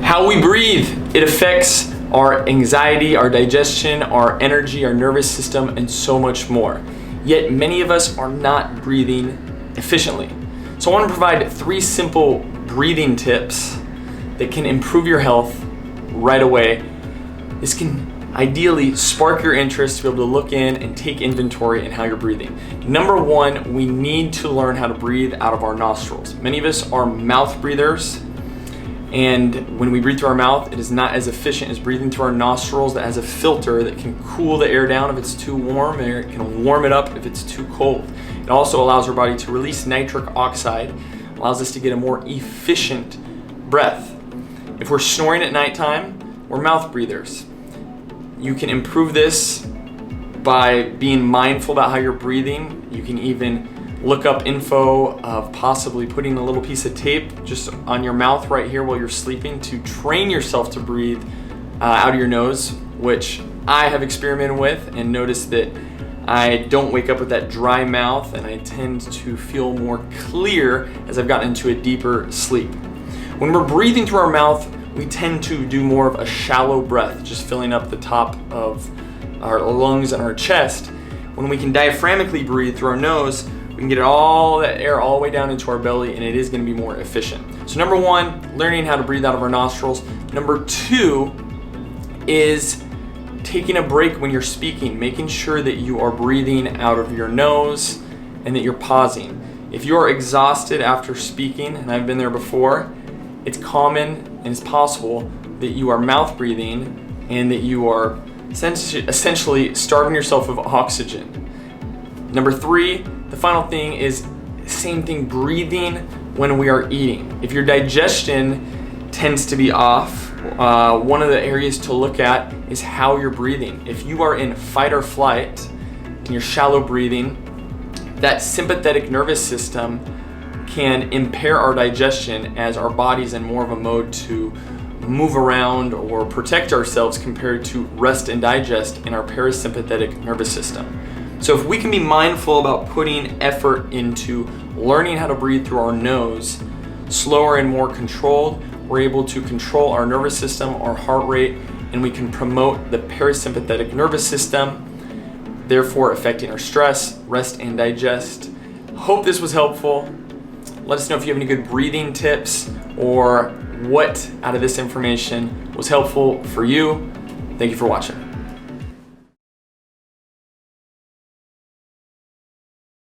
How we breathe, it affects our anxiety, our digestion, our energy, our nervous system, and so much more. Yet many of us are not breathing efficiently. So I want to provide 3 simple breathing tips that can improve your health right away. This can ideally spark your interest to be able to look in and take inventory in how you're breathing. Number 1, we need to learn how to breathe out of our nostrils. Many of us are mouth breathers, and when we breathe through our mouth, it is not as efficient as breathing through our nostrils that has a filter that can cool the air down if it's too warm, and it can warm it up if it's too cold. It also allows our body to release nitric oxide, allows us to get a more efficient breath. If we're snoring at nighttime, we're mouth breathers. You can improve this by being mindful about how you're breathing. You can even look up info of possibly putting a little piece of tape just on your mouth right here while you're sleeping to train yourself to breathe out of your nose, which I have experimented with and noticed that I don't wake up with that dry mouth, and I tend to feel more clear as I've gotten into a deeper sleep. When we're breathing through our mouth, we tend to do more of a shallow breath, just filling up the top of our lungs and our chest. When we can diaphragmatically breathe through our nose, we can get all that air all the way down into our belly, and it is going to be more efficient. So number 1, learning how to breathe out of our nostrils. Number 2 is taking a break when you're speaking, making sure that you are breathing out of your nose and that you're pausing. If you are exhausted after speaking, and I've been there before, it's common and it's possible that you are mouth breathing and that you are essentially starving yourself of oxygen. Number 3, the final thing is same thing, breathing when we are eating. If your digestion tends to be off, one of the areas to look at is how you're breathing. If you are in fight or flight and you're shallow breathing, that sympathetic nervous system can impair our digestion as our body's in more of a mode to move around or protect ourselves compared to rest and digest in our parasympathetic nervous system. So if we can be mindful about putting effort into learning how to breathe through our nose, slower and more controlled, we're able to control our nervous system, our heart rate, and we can promote the parasympathetic nervous system, therefore affecting our stress, rest, and digest. Hope this was helpful. Let us know if you have any good breathing tips or what out of this information was helpful for you. Thank you for watching.